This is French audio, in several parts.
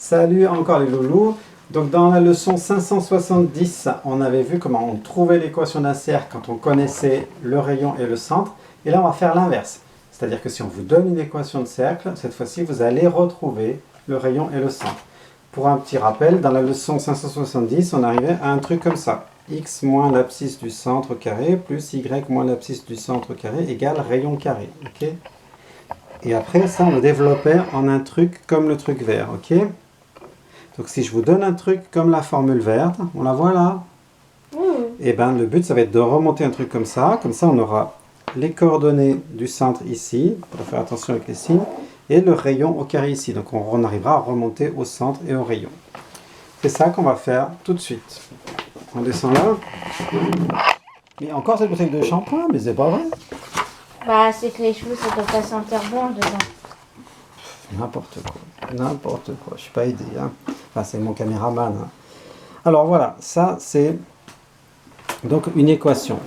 Salut encore les loulous. Donc dans la leçon 570, on avait vu comment on trouvait l'équation d'un cercle quand on connaissait le rayon et le centre. Et là on va faire l'inverse. C'est-à-dire que si on vous donne une équation de cercle, cette fois-ci vous allez retrouver le rayon et le centre. Pour un petit rappel, dans la leçon 570, on arrivait à un truc comme ça. X moins l'abscisse du centre carré plus Y moins l'abscisse du centre carré égale rayon carré. Okay, et après ça on le développait en un truc comme le truc vert. Ok. Donc si je vous donne un truc comme la formule verte, on la voit là. Et bien le but ça va être de remonter un truc comme ça on aura les coordonnées du centre ici, il faut faire attention avec les signes, et le rayon au carré ici. Donc on arrivera à remonter au centre et au rayon. C'est ça qu'on va faire tout de suite. On descend là. Mais encore cette bouteille de shampoing, mais c'est pas vrai. Bah c'est que les cheveux ça doit pas sentir bon dedans. N'importe quoi, je suis pas aidé. Hein. Enfin, c'est mon caméraman. Hein. Alors voilà, ça c'est donc une équation.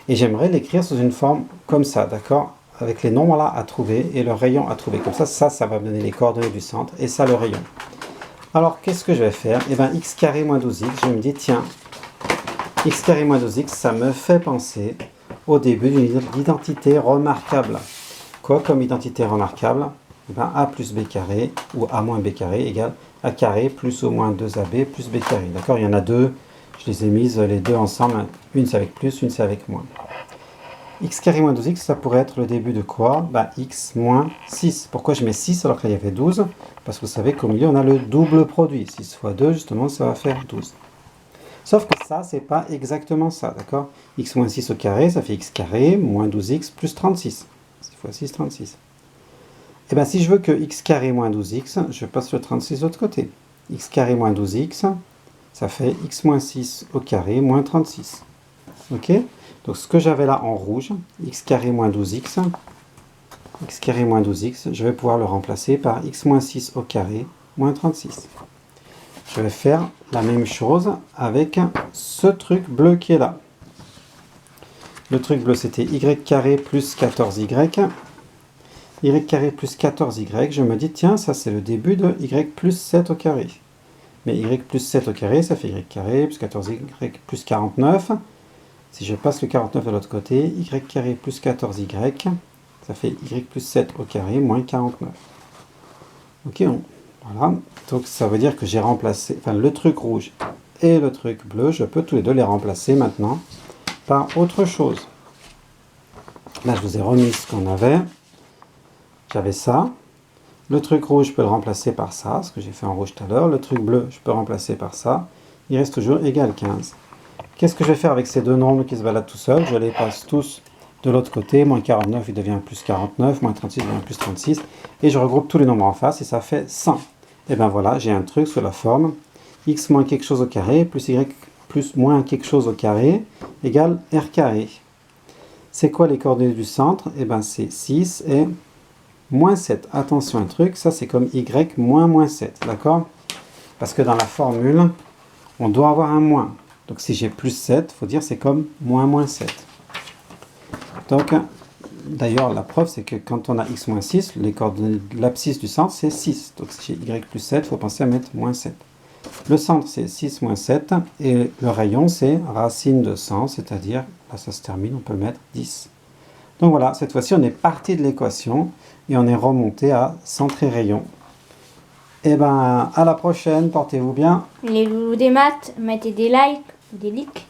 Et j'aimerais l'écrire sous une forme comme ça, d'accord? Avec les nombres là à trouver et le rayon à trouver. Comme ça va me donner les coordonnées du centre et ça le rayon. Alors qu'est-ce que je vais faire? Eh bien x carré moins 12x, je me dis tiens, x carré moins 12x, ça me fait penser au début d'une identité remarquable. Quoi comme identité remarquable? Eh bien, a plus b carré ou a moins b carré égale a carré plus ou moins 2ab plus b carré. D'accord? Il y en a deux, je les ai mises les deux ensemble. Une c'est avec plus, une c'est avec moins. X carré moins 12x, ça pourrait être le début de quoi? Ben, x moins 6. Pourquoi je mets 6 alors qu'il y avait 12? Parce que vous savez qu'au milieu on a le double produit. 6 fois 2, justement, ça va faire 12. Sauf que ça, c'est pas exactement ça, d'accord? X moins 6 au carré, ça fait x carré moins 12x plus 36. 6 fois 6, 36. Et bien si je veux que x carré moins 12x, je passe le 36 de l'autre côté. X carré moins 12x, ça fait x moins 6 au carré moins 36. Ok? Donc ce que j'avais là en rouge, x carré moins 12x, je vais pouvoir le remplacer par x moins 6 au carré moins 36. Je vais faire la même chose avec ce truc bleu qui est là. Le truc bleu c'était y carré plus 14y. Y carré plus 14y, je me dis, tiens, ça c'est le début de y plus 7 au carré. Mais y plus 7 au carré, ça fait y carré plus 14y plus 49. Si je passe le 49 de l'autre côté, y carré plus 14y, ça fait y plus 7 au carré moins 49. Ok, voilà. Donc ça veut dire que j'ai remplacé, enfin le truc rouge et le truc bleu, je peux tous les deux les remplacer maintenant par autre chose. Là, je vous ai remis ce qu'on avait. J'avais ça. Le truc rouge, je peux le remplacer par ça, ce que j'ai fait en rouge tout à l'heure. Le truc bleu, je peux remplacer par ça. Il reste toujours égal 15. Qu'est-ce que je vais faire avec ces deux nombres qui se baladent tout seuls? Je les passe tous de l'autre côté. Moins 49, il devient plus 49. Moins 36, il devient plus 36. Et je regroupe tous les nombres en face et ça fait 100. Et bien voilà, j'ai un truc sous la forme x moins quelque chose au carré plus y plus moins quelque chose au carré égale r carré. C'est quoi les coordonnées du centre? Et bien c'est 6 et moins 7. Attention un truc, ça c'est comme y moins 7, d'accord? Parce que dans la formule, on doit avoir un moins. Donc si j'ai plus 7, il faut dire c'est comme moins 7. Donc, d'ailleurs, la preuve c'est que quand on a x moins 6, les coordonnées de l'abscisse du centre c'est 6. Donc si j'ai y plus 7, il faut penser à mettre moins 7. Le centre c'est 6 moins 7 et le rayon c'est racine de 100, c'est-à-dire, là ça se termine, on peut mettre 10. Donc voilà, cette fois-ci on est parti de l'équation et on est remonté à centre et rayon. Et ben à la prochaine, portez-vous bien. Les loulous des maths, mettez des likes, des likes.